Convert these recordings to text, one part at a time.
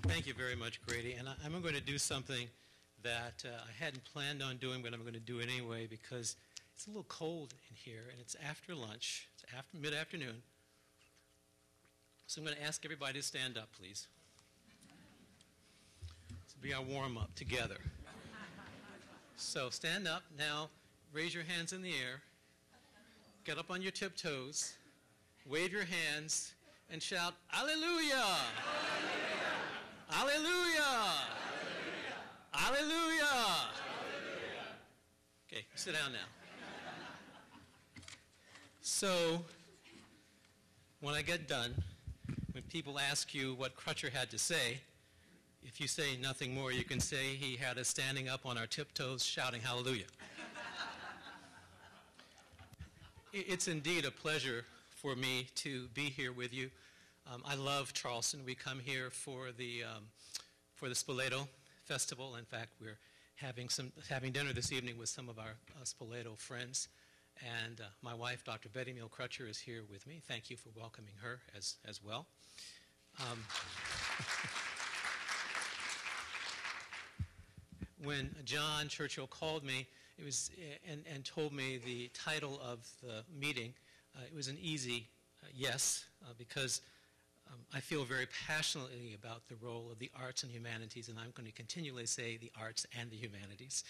Thank you very much, Grady. And I'm going to do something that I hadn't planned on doing, but I'm going to do it anyway because it's a little cold in here, and it's after lunch. It's after mid-afternoon. So I'm going to ask everybody to stand up, please. This will be our warm-up together. So stand up. Now, raise your hands in the air. Get up on your tiptoes. Wave your hands and shout, Hallelujah! Hallelujah! Hallelujah! Hallelujah! Okay, sit down now. So, when I get done, when people ask you what Crutcher had to say, if you say nothing more, you can say he had us standing up on our tiptoes shouting hallelujah. It's indeed a pleasure for me to be here with you. I love Charleston. We come here for the Spoleto Festival. In fact, we're having dinner this evening with some of our Spoleto friends. And my wife, Dr. Betty Meal Crutcher, is here with me. Thank you for welcoming her as well. When John Churchill called me, it was and told me the title of the meeting, it was an easy yes, because I feel very passionately about the role of the arts and humanities, and I'm going to continually say the arts and the humanities,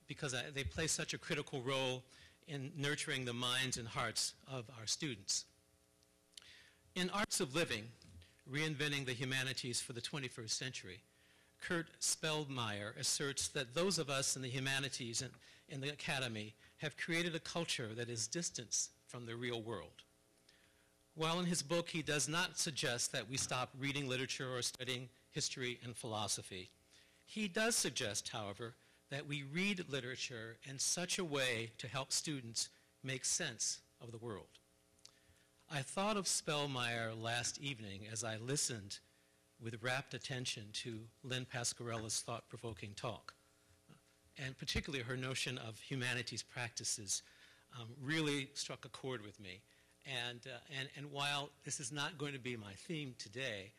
because they play such a critical role in nurturing the minds and hearts of our students. In Arts of Living, Reinventing the Humanities for the 21st Century, Kurt Speldmeyer asserts that those of us in the humanities and in the academy have created a culture that is distant from the real world. While in his book he does not suggest that we stop reading literature or studying history and philosophy, he does suggest, however, that we read literature in such a way to help students make sense of the world. I thought of Speldmeyer last evening as I listened with rapt attention to Lynn Pasquarella's thought-provoking talk, and particularly her notion of humanities practices really struck a chord with me. And while this is not going to be my theme today,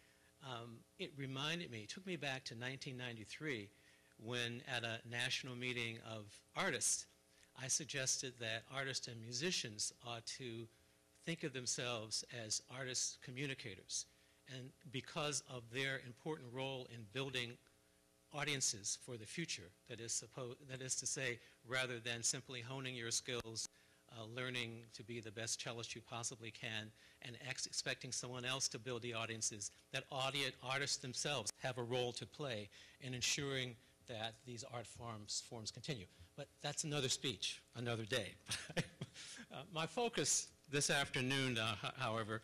it reminded me, it took me back to 1993 when at a national meeting of artists, I suggested that artists and musicians ought to think of themselves as artist communicators. And because of their important role in building audiences for the future, that is to say, rather than simply honing your skills, learning to be the best cellist you possibly can, and expecting someone else to build the audiences, that artists themselves have a role to play in ensuring that these art forms continue. But that's another speech, another day. My focus this afternoon, however,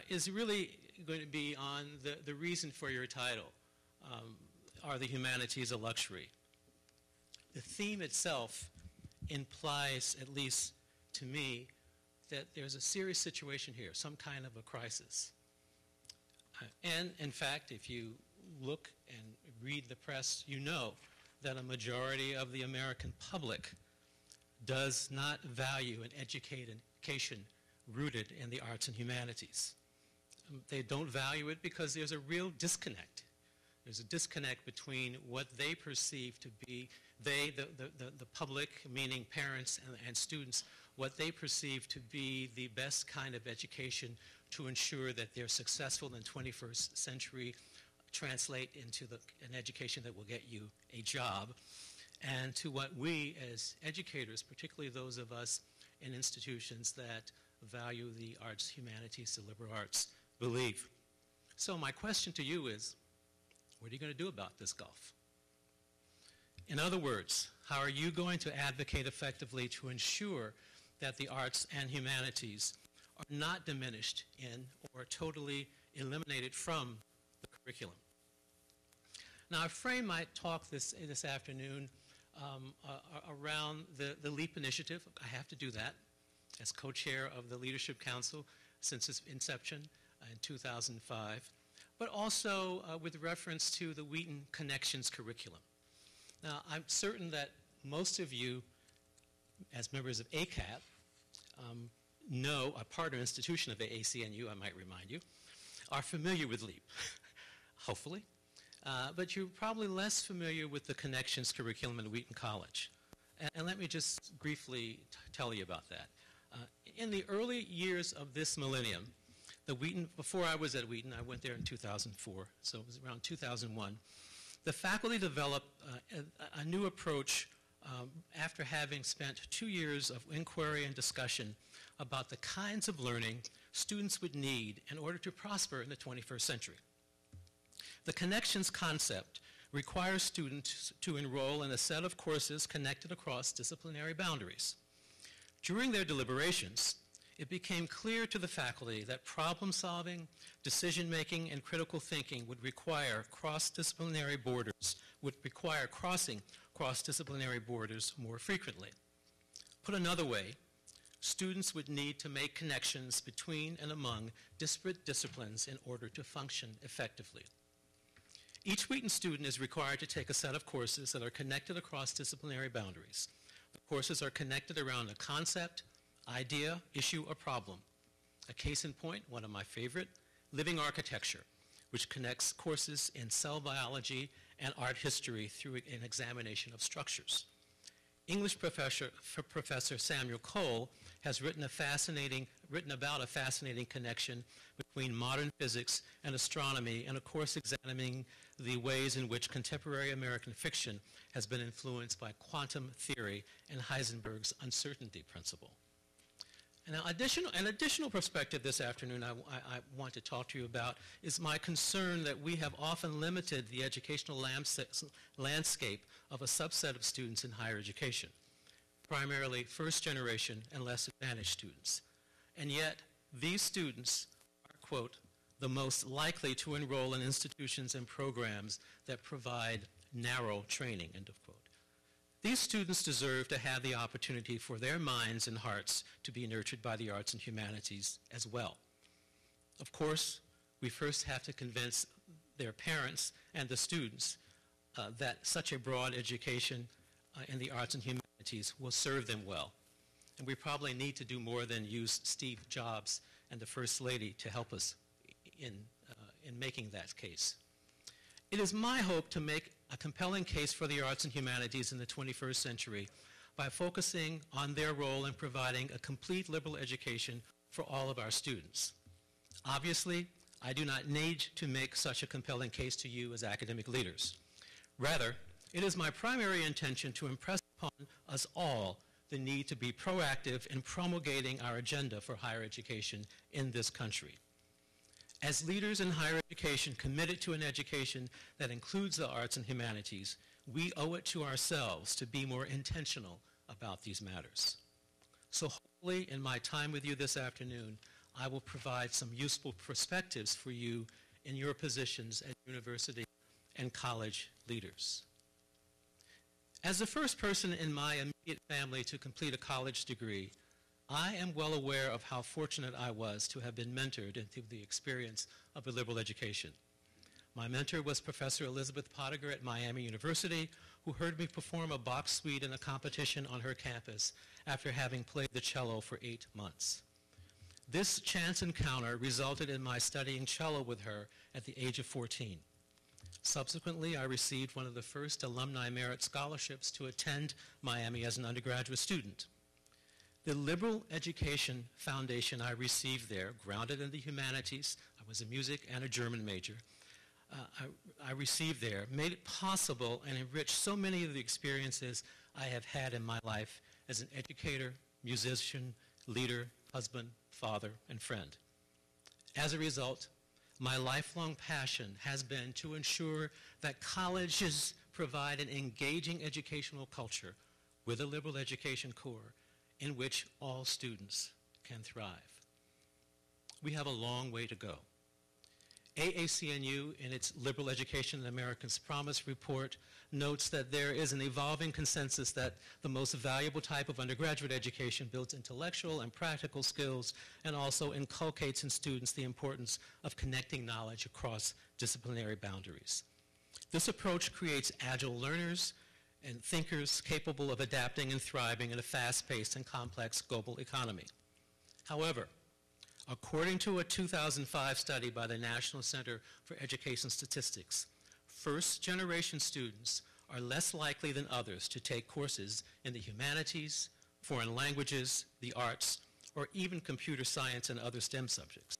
is really going to be on the reason for your title. Are the humanities a luxury? The theme itself implies, at least to me, that there's a serious situation here, some kind of a crisis. And in fact, if you look and read the press, you know that a majority of the American public does not value an education rooted in the arts and humanities. They don't value it because there's a real disconnect. There's a disconnect between what they perceive to be, the public, meaning parents and students, what they perceive to be the best kind of education to ensure that they're successful in the 21st century, translate into an education that will get you a job, and to what we as educators, particularly those of us in institutions that value the arts, humanities, the liberal arts, believe. So my question to you is, what are you going to do about this gulf? In other words, how are you going to advocate effectively to ensure that the arts and humanities are not diminished in or totally eliminated from the curriculum? Now, I framed my talk this afternoon around the LEAP initiative. I have to do that as co-chair of the Leadership Council since its inception in 2005, but also with reference to the Wheaton Connections curriculum. Now, I'm certain that most of you, as members of ACAD, know, a partner institution of the ACNU, I might remind you, are familiar with LEAP. hopefully, but you're probably less familiar with the Connections curriculum at Wheaton College. And let me just briefly tell you about that. In the early years of this millennium, before I was at Wheaton, I went there in 2004, so it was around 2001, the faculty developed a new approach after having spent 2 years of inquiry and discussion about the kinds of learning students would need in order to prosper in the 21st century. The Connections concept requires students to enroll in a set of courses connected across disciplinary boundaries. During their deliberations, it became clear to the faculty that problem solving, decision making, and critical thinking would require cross-disciplinary borders, would require crossing cross-disciplinary borders more frequently. Put another way, students would need to make connections between and among disparate disciplines in order to function effectively. Each Wheaton student is required to take a set of courses that are connected across disciplinary boundaries. The courses are connected around a concept, idea, issue, or problem. A case in point, one of my favorite, living architecture, which connects courses in cell biology and art history through an examination of structures. English Professor Samuel Cole has written about a fascinating connection between modern physics and astronomy in a course examining the ways in which contemporary American fiction has been influenced by quantum theory and Heisenberg's uncertainty principle. And now an additional perspective this afternoon I want to talk to you about is my concern that we have often limited the educational landscape of a subset of students in higher education, primarily first generation and less advantaged students. And yet, these students are, quote, the most likely to enroll in institutions and programs that provide narrow training, end of quote. These students deserve to have the opportunity for their minds and hearts to be nurtured by the arts and humanities as well. Of course, we first have to convince their parents and the students that such a broad education in the arts and humanities will serve them well. And we probably need to do more than use Steve Jobs and the First Lady to help us in making that case. It is my hope to make a compelling case for the arts and humanities in the 21st century by focusing on their role in providing a complete liberal education for all of our students. Obviously, I do not need to make such a compelling case to you as academic leaders. Rather, it is my primary intention to impress upon us all the need to be proactive in promulgating our agenda for higher education in this country. As leaders in higher education committed to an education that includes the arts and humanities, we owe it to ourselves to be more intentional about these matters. So hopefully, in my time with you this afternoon, I will provide some useful perspectives for you in your positions as university and college leaders. As the first person in my immediate family to complete a college degree, I am well aware of how fortunate I was to have been mentored into the experience of a liberal education. My mentor was Professor Elizabeth Pottinger at Miami University, who heard me perform a Bach suite in a competition on her campus after having played the cello for 8 months. This chance encounter resulted in my studying cello with her at the age of 14. Subsequently, I received one of the first alumni merit scholarships to attend Miami as an undergraduate student. The liberal education foundation I received there, grounded in the humanities, I was a music and a German major, I received there, made it possible and enriched so many of the experiences I have had in my life as an educator, musician, leader, husband, father, and friend. As a result, my lifelong passion has been to ensure that colleges provide an engaging educational culture with a liberal education core in which all students can thrive. We have a long way to go. AACNU, in its Liberal Education and Americans Promise report, notes that there is an evolving consensus that the most valuable type of undergraduate education builds intellectual and practical skills and also inculcates in students the importance of connecting knowledge across disciplinary boundaries. This approach creates agile learners and thinkers capable of adapting and thriving in a fast-paced and complex global economy. However, According to a 2005 study by the National Center for Education Statistics, first-generation students are less likely than others to take courses in the humanities, foreign languages, the arts, or even computer science and other STEM subjects.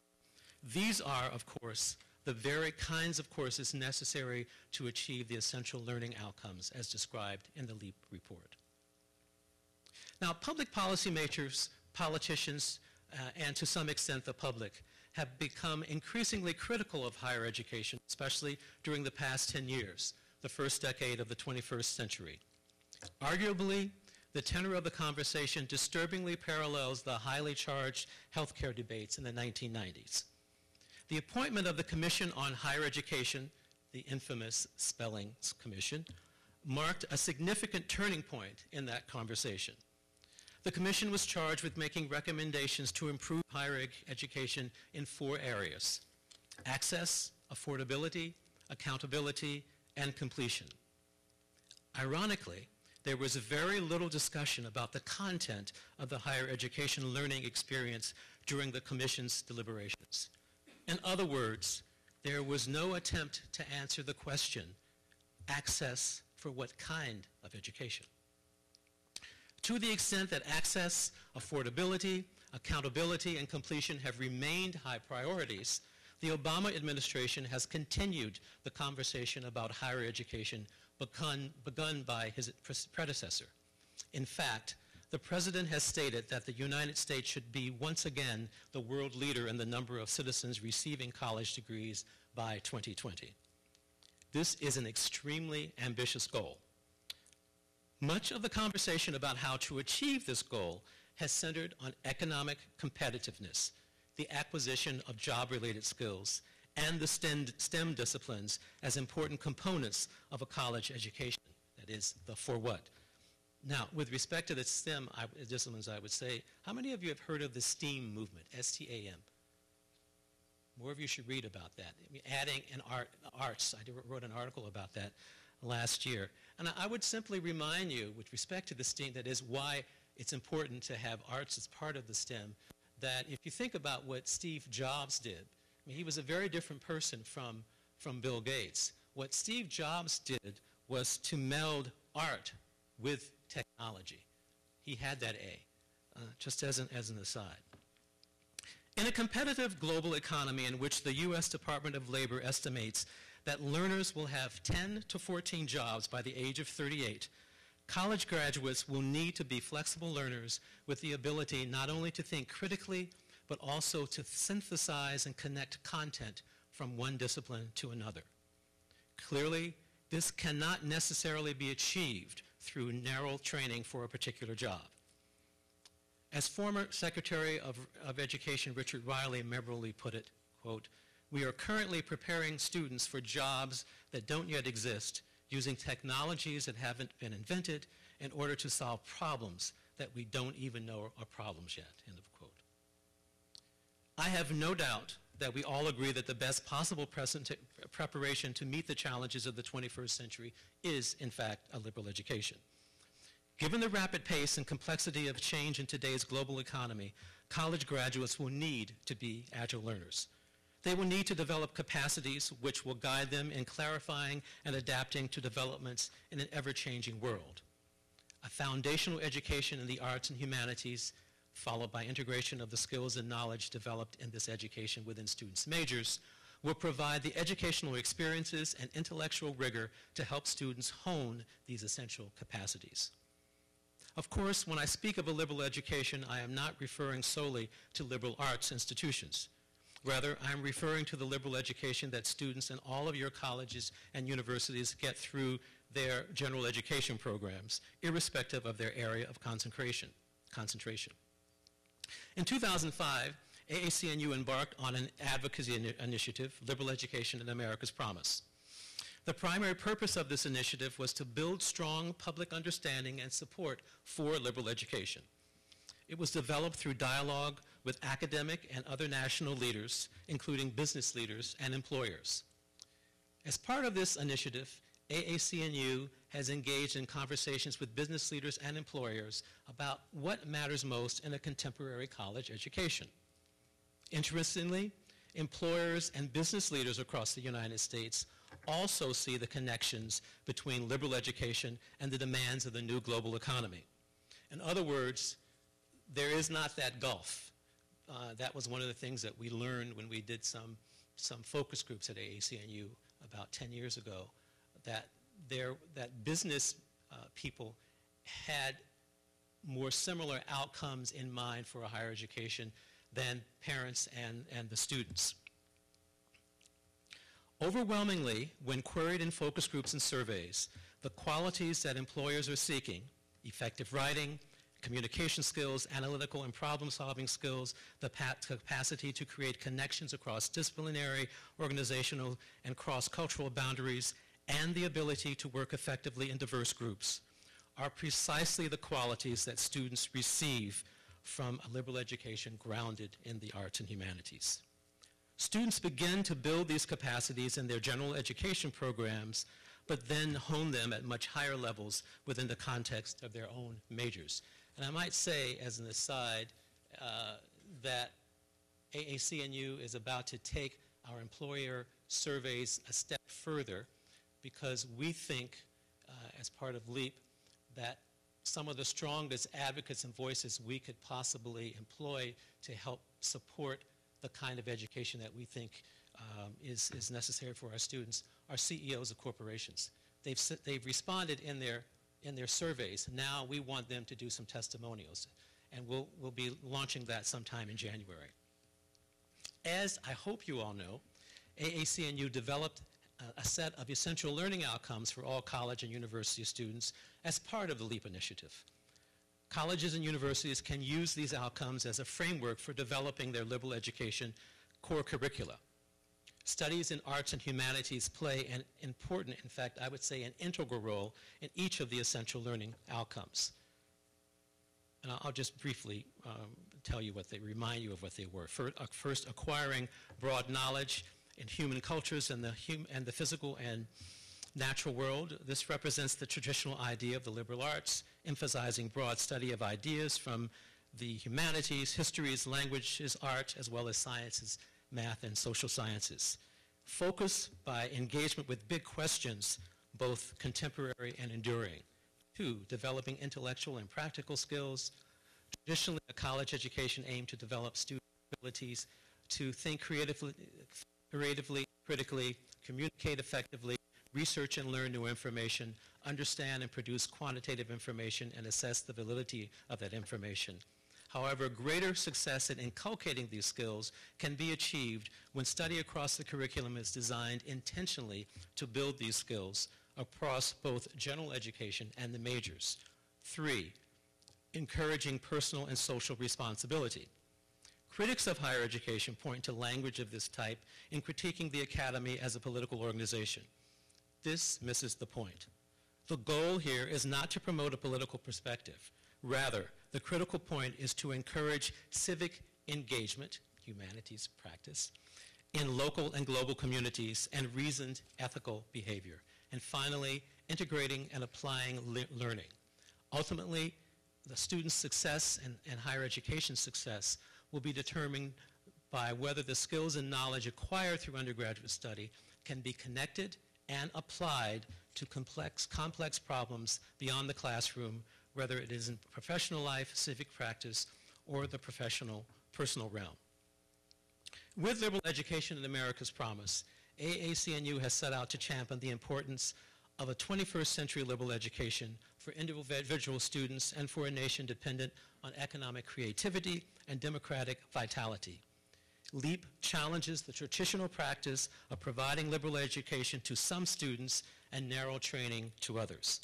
These are, of course, the very kinds of courses necessary to achieve the essential learning outcomes as described in the LEAP report. Now, public policymakers, politicians, and to some extent the public have become increasingly critical of higher education, especially during the past 10 years, the first decade of the 21st century. Arguably, the tenor of the conversation disturbingly parallels the highly charged healthcare debates in the 1990s. The appointment of the Commission on Higher Education, the infamous Spellings Commission, marked a significant turning point in that conversation. The Commission was charged with making recommendations to improve higher education in 4 areas: access, affordability, accountability, and completion. Ironically, there was very little discussion about the content of the higher education learning experience during the Commission's deliberations. In other words, there was no attempt to answer the question, access for what kind of education? To the extent that access, affordability, accountability, and completion have remained high priorities, the Obama administration has continued the conversation about higher education begun by his predecessor. In fact, the President has stated that the United States should be once again the world leader in the number of citizens receiving college degrees by 2020. This is an extremely ambitious goal. Much of the conversation about how to achieve this goal has centered on economic competitiveness, the acquisition of job-related skills, and the STEM disciplines as important components of a college education, that is, the for what. Now, with respect to the STEM disciplines, I would say, how many of you have heard of the STEAM movement, S-T-A-M? More of you should read about that. I mean, adding in arts, I wrote an article about that last year. And I would simply remind you, with respect to the STEAM, that is why it's important to have arts as part of the STEM, that if you think about what Steve Jobs did, I mean, he was a very different person from Bill Gates. What Steve Jobs did was to meld art with technology. He had that A, just as an aside. In a competitive global economy in which the U.S. Department of Labor estimates that learners will have 10 to 14 jobs by the age of 38, college graduates will need to be flexible learners with the ability not only to think critically, but also to synthesize and connect content from one discipline to another. Clearly, this cannot necessarily be achieved through narrow training for a particular job. As former Secretary of Education Richard Riley memorably put it, quote, "We are currently preparing students for jobs that don't yet exist, using technologies that haven't been invented in order to solve problems that we don't even know are problems yet," end of quote. I have no doubt that we all agree that the best possible preparation to meet the challenges of the 21st century is, in fact, a liberal education. Given the rapid pace and complexity of change in today's global economy, college graduates will need to be agile learners. They will need to develop capacities which will guide them in clarifying and adapting to developments in an ever-changing world. A foundational education in the arts and humanities, followed by integration of the skills and knowledge developed in this education within students' majors, will provide the educational experiences and intellectual rigor to help students hone these essential capacities. Of course, when I speak of a liberal education, I am not referring solely to liberal arts institutions. Rather, I'm referring to the liberal education that students in all of your colleges and universities get through their general education programs, irrespective of their area of concentration. In 2005, AAC&U embarked on an advocacy initiative, Liberal Education in America's Promise. The primary purpose of this initiative was to build strong public understanding and support for liberal education. It was developed through dialogue with academic and other national leaders, including business leaders and employers. As part of this initiative, AAC&U has engaged in conversations with business leaders and employers about what matters most in a contemporary college education. Interestingly, employers and business leaders across the United States also see the connections between liberal education and the demands of the new global economy. In other words, there is not that gulf. That was one of the things that we learned when we did some focus groups at AACNU about 10 years ago, that business people had more similar outcomes in mind for a higher education than parents and the students. Overwhelmingly, when queried in focus groups and surveys, the qualities that employers are seeking, effective writing, communication skills, analytical and problem-solving skills, the capacity to create connections across disciplinary, organizational, and cross-cultural boundaries, and the ability to work effectively in diverse groups, are precisely the qualities that students receive from a liberal education grounded in the arts and humanities. Students begin to build these capacities in their general education programs, but then hone them at much higher levels within the context of their own majors. And I might say, as an aside, that AACNU is about to take our employer surveys a step further, because we think, as part of LEAP, that some of the strongest advocates and voices we could possibly employ to help support the kind of education that we think is necessary for our students are CEOs of corporations. They've responded in their surveys. Now we want them to do some testimonials, and we'll be launching that sometime in January. As I hope you all know, AACNU developed a set of essential learning outcomes for all college and university students as part of the LEAP initiative. Colleges and universities can use these outcomes as a framework for developing their liberal education core curricula. Studies in arts and humanities play an important, in fact, I would say an integral role in each of the essential learning outcomes. And I'll just briefly tell you what they remind you of what they were. First, acquiring broad knowledge in human cultures and the physical and natural world. This represents the traditional idea of the liberal arts, emphasizing broad study of ideas from the humanities, histories, languages, art, as well as sciences, math, and social sciences. Focus by engagement with big questions, both contemporary and enduring. 2, developing intellectual and practical skills. Traditionally, a college education aimed to develop student abilities to think creatively, critically, communicate effectively, research and learn new information, understand and produce quantitative information, and assess the validity of that information. However, greater success in inculcating these skills can be achieved when study across the curriculum is designed intentionally to build these skills across both general education and the majors. 3, encouraging personal and social responsibility. Critics of higher education point to language of this type in critiquing the academy as a political organization. This misses the point. The goal here is not to promote a political perspective. Rather, the critical point is to encourage civic engagement, humanities practice, in local and global communities, and reasoned ethical behavior. And finally, integrating and applying learning. Ultimately, the student's success and higher education success will be determined by whether the skills and knowledge acquired through undergraduate study can be connected and applied to complex problems beyond the classroom, whether it is in professional life, civic practice, or the personal realm. With liberal education in America's promise, AACNU has set out to champion the importance of a 21st century liberal education for individual students and for a nation dependent on economic creativity and democratic vitality. LEAP challenges the traditional practice of providing liberal education to some students and narrow training to others.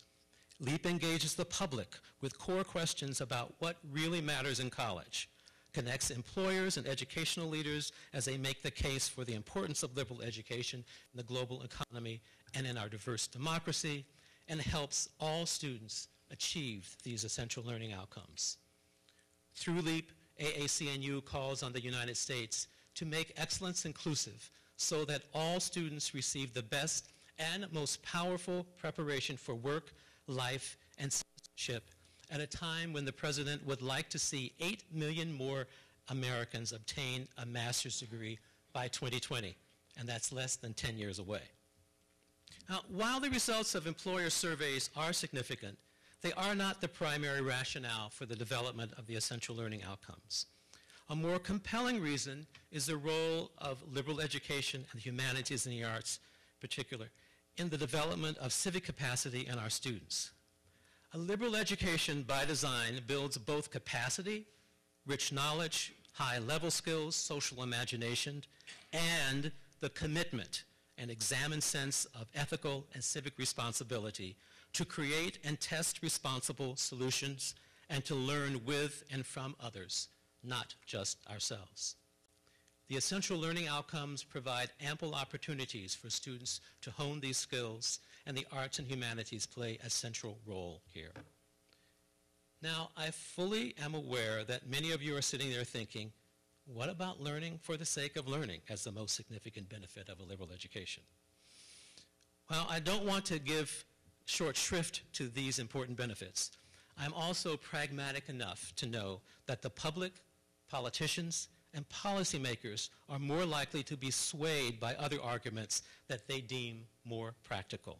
LEAP engages the public with core questions about what really matters in college, connects employers and educational leaders as they make the case for the importance of liberal education in the global economy and in our diverse democracy, and helps all students achieve these essential learning outcomes. Through LEAP, AACNU calls on the United States to make excellence inclusive so that all students receive the best and most powerful preparation for work, life, and citizenship at a time when the President would like to see 8 million more Americans obtain a master's degree by 2020, and that's less than 10 years away. Now, while the results of employer surveys are significant, they are not the primary rationale for the development of the essential learning outcomes. A more compelling reason is the role of liberal education and the humanities and the arts in particular in the development of civic capacity in our students. A liberal education by design builds both capacity, rich knowledge, high-level skills, social imagination, and the commitment and examined sense of ethical and civic responsibility to create and test responsible solutions and to learn with and from others, not just ourselves. The essential learning outcomes provide ample opportunities for students to hone these skills, and the arts and humanities play a central role here. Now, I fully am aware that many of you are sitting there thinking, what about learning for the sake of learning as the most significant benefit of a liberal education? Well, I don't want to give short shrift to these important benefits. I'm also pragmatic enough to know that the public, politicians, and policymakers are more likely to be swayed by other arguments that they deem more practical.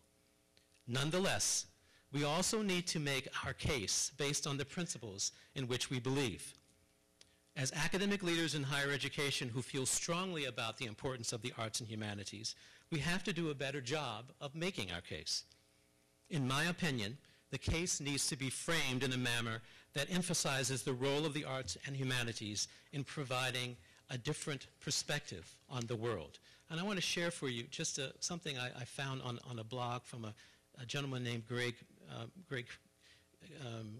Nonetheless, we also need to make our case based on the principles in which we believe. As academic leaders in higher education who feel strongly about the importance of the arts and humanities, we have to do a better job of making our case. In my opinion, the case needs to be framed in a manner that emphasizes the role of the arts and humanities in providing a different perspective on the world. And I want to share for you just something I found on a blog from a gentleman named Greg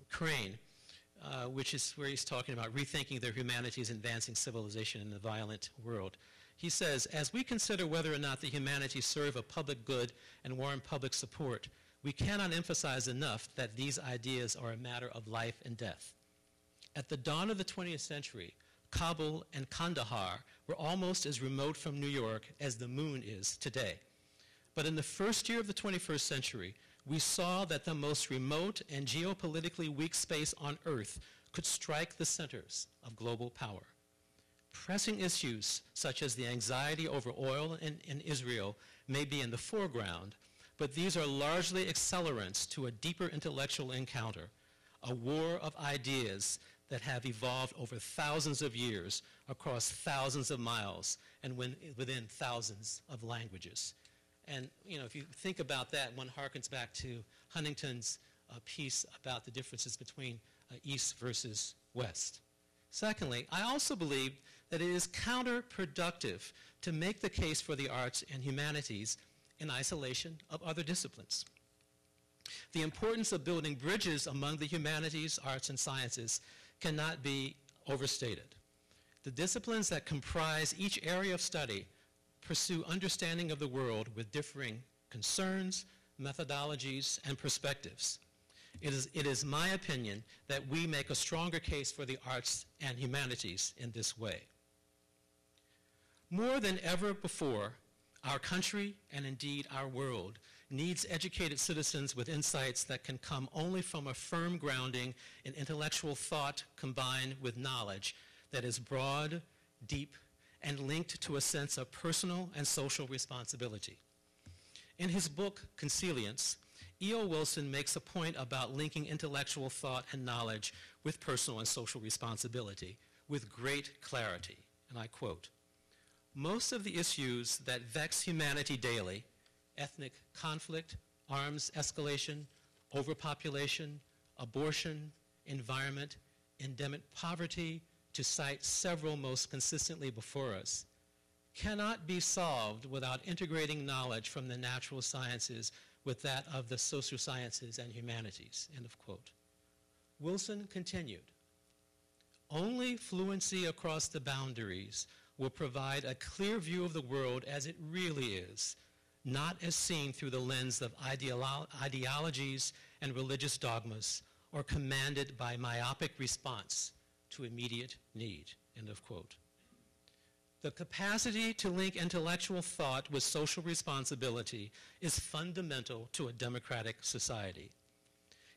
Crane, which is where he's talking about rethinking the humanities, advancing civilization in the violent world. He says, as we consider whether or not the humanities serve a public good and warrant public support, we cannot emphasize enough that these ideas are a matter of life and death. At the dawn of the 20th century, Kabul and Kandahar were almost as remote from New York as the moon is today. But in the first year of the 21st century, we saw that the most remote and geopolitically weak space on Earth could strike the centers of global power. Pressing issues such as the anxiety over oil in Israel may be in the foreground, but these are largely accelerants to a deeper intellectual encounter, a war of ideas that have evolved over thousands of years across thousands of miles and within thousands of languages. And if you think about that, one harkens back to Huntington's piece about the differences between East versus West. Secondly, I also believe that it is counterproductive to make the case for the arts and humanities in isolation of other disciplines. The importance of building bridges among the humanities, arts, and sciences cannot be overstated. The disciplines that comprise each area of study pursue understanding of the world with differing concerns, methodologies, and perspectives. It is my opinion that we make a stronger case for the arts and humanities in this way. More than ever before, our country, and indeed our world, needs educated citizens with insights that can come only from a firm grounding in intellectual thought combined with knowledge that is broad, deep, and linked to a sense of personal and social responsibility. In his book, Consilience, E.O. Wilson makes a point about linking intellectual thought and knowledge with personal and social responsibility with great clarity, and I quote, "Most of the issues that vex humanity daily, ethnic conflict, arms escalation, overpopulation, abortion, environment, endemic poverty, to cite several most consistently before us, cannot be solved without integrating knowledge from the natural sciences with that of the social sciences and humanities," end of quote. Wilson continued, "Only fluency across the boundaries will provide a clear view of the world as it really is, not as seen through the lens of ideologies and religious dogmas or commanded by myopic response to immediate need," end of quote. The capacity to link intellectual thought with social responsibility is fundamental to a democratic society.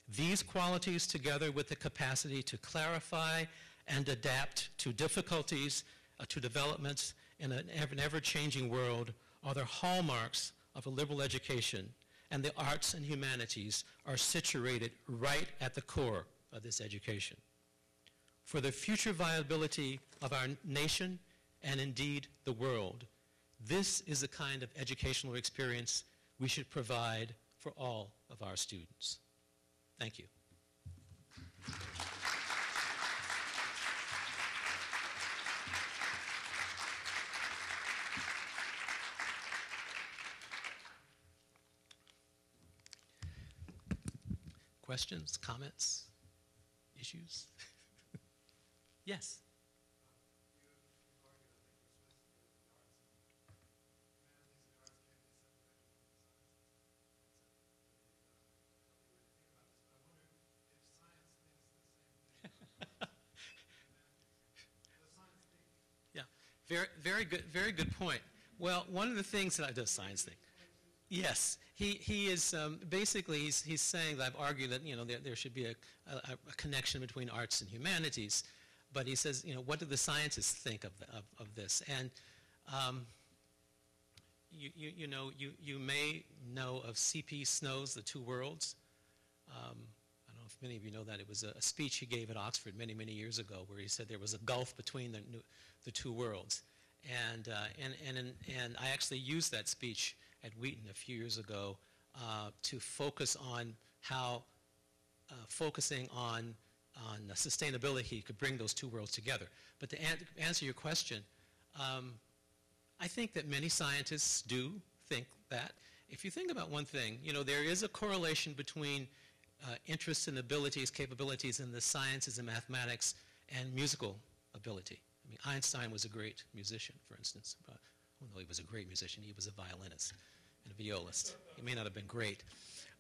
These qualities, together with the capacity to clarify and adapt to difficulties, to developments in an ever-changing world are the hallmarks of a liberal education, and the arts and humanities are situated right at the core of this education. For the future viability of our nation and indeed the world, this is the kind of educational experience we should provide for all of our students. Thank you. Questions, comments, issues? Yes. Yeah, very good point. Well, one of the things that I do science thing. Yes, he is basically he's saying that I've argued that there should be a connection between arts and humanities, but he says what do the scientists think of this? And you may know of C.P. Snow's The Two Worlds. I don't know if many of you know that. It was a speech he gave at Oxford many years ago where he said there was a gulf between the two worlds, and I actually used that speech at Wheaton a few years ago to focus on how focusing on sustainability could bring those two worlds together. But to answer your question, I think that many scientists do think that. If you think about one thing, there is a correlation between interests and abilities, capabilities in the sciences and mathematics and musical ability. I mean, Einstein was a great musician, for instance. Although he was a great musician, he was a violinist and a violist. He may not have been great.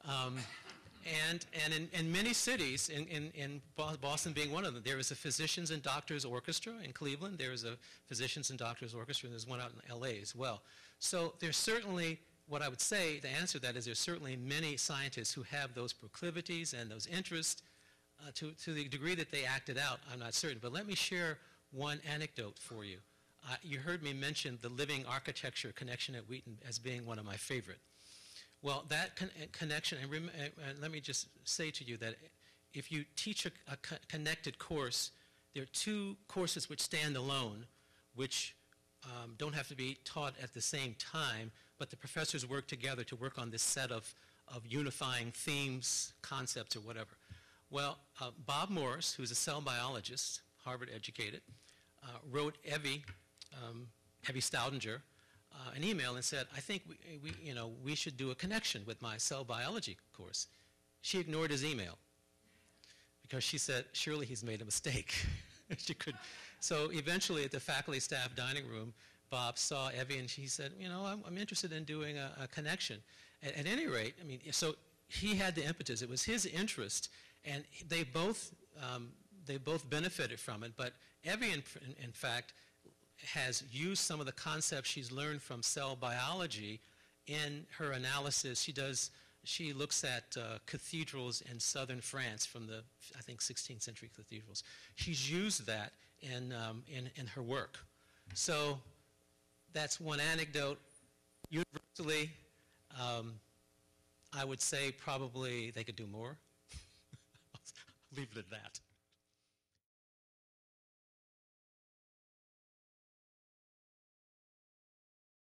And in many cities, in Boston being one of them, there is a physicians and doctors orchestra. In Cleveland, there is a physicians and doctors orchestra, and there's one out in LA as well. So there's certainly, what I would say, the answer to that is there's certainly many scientists who have those proclivities and those interests. To the degree that they act it out, I'm not certain. But let me share one anecdote for you. You heard me mention the living architecture connection at Wheaton as being one of my favorite. Well, that connection, and let me just say to you that if you teach a connected course, there are two courses which stand alone, which don't have to be taught at the same time, but the professors work together to work on this set of unifying themes, concepts, or whatever. Well, Bob Morris, who's a cell biologist, Harvard educated, wrote Evie Staudinger an email and said, I think we should do a connection with my cell biology course. She ignored his email because she said, surely he's made a mistake. She could. So eventually at the faculty staff dining room, Bob saw Evie and she said, I'm interested in doing a connection. At any rate, I mean, so he had the impetus. It was his interest, and they both benefited from it. But Evie, in fact, has used some of the concepts she's learned from cell biology in her analysis. She looks at cathedrals in southern France from the, I think, 16th century cathedrals. She's used that in her work. So that's one anecdote. Universally, I would say probably they could do more. I'll leave it at that.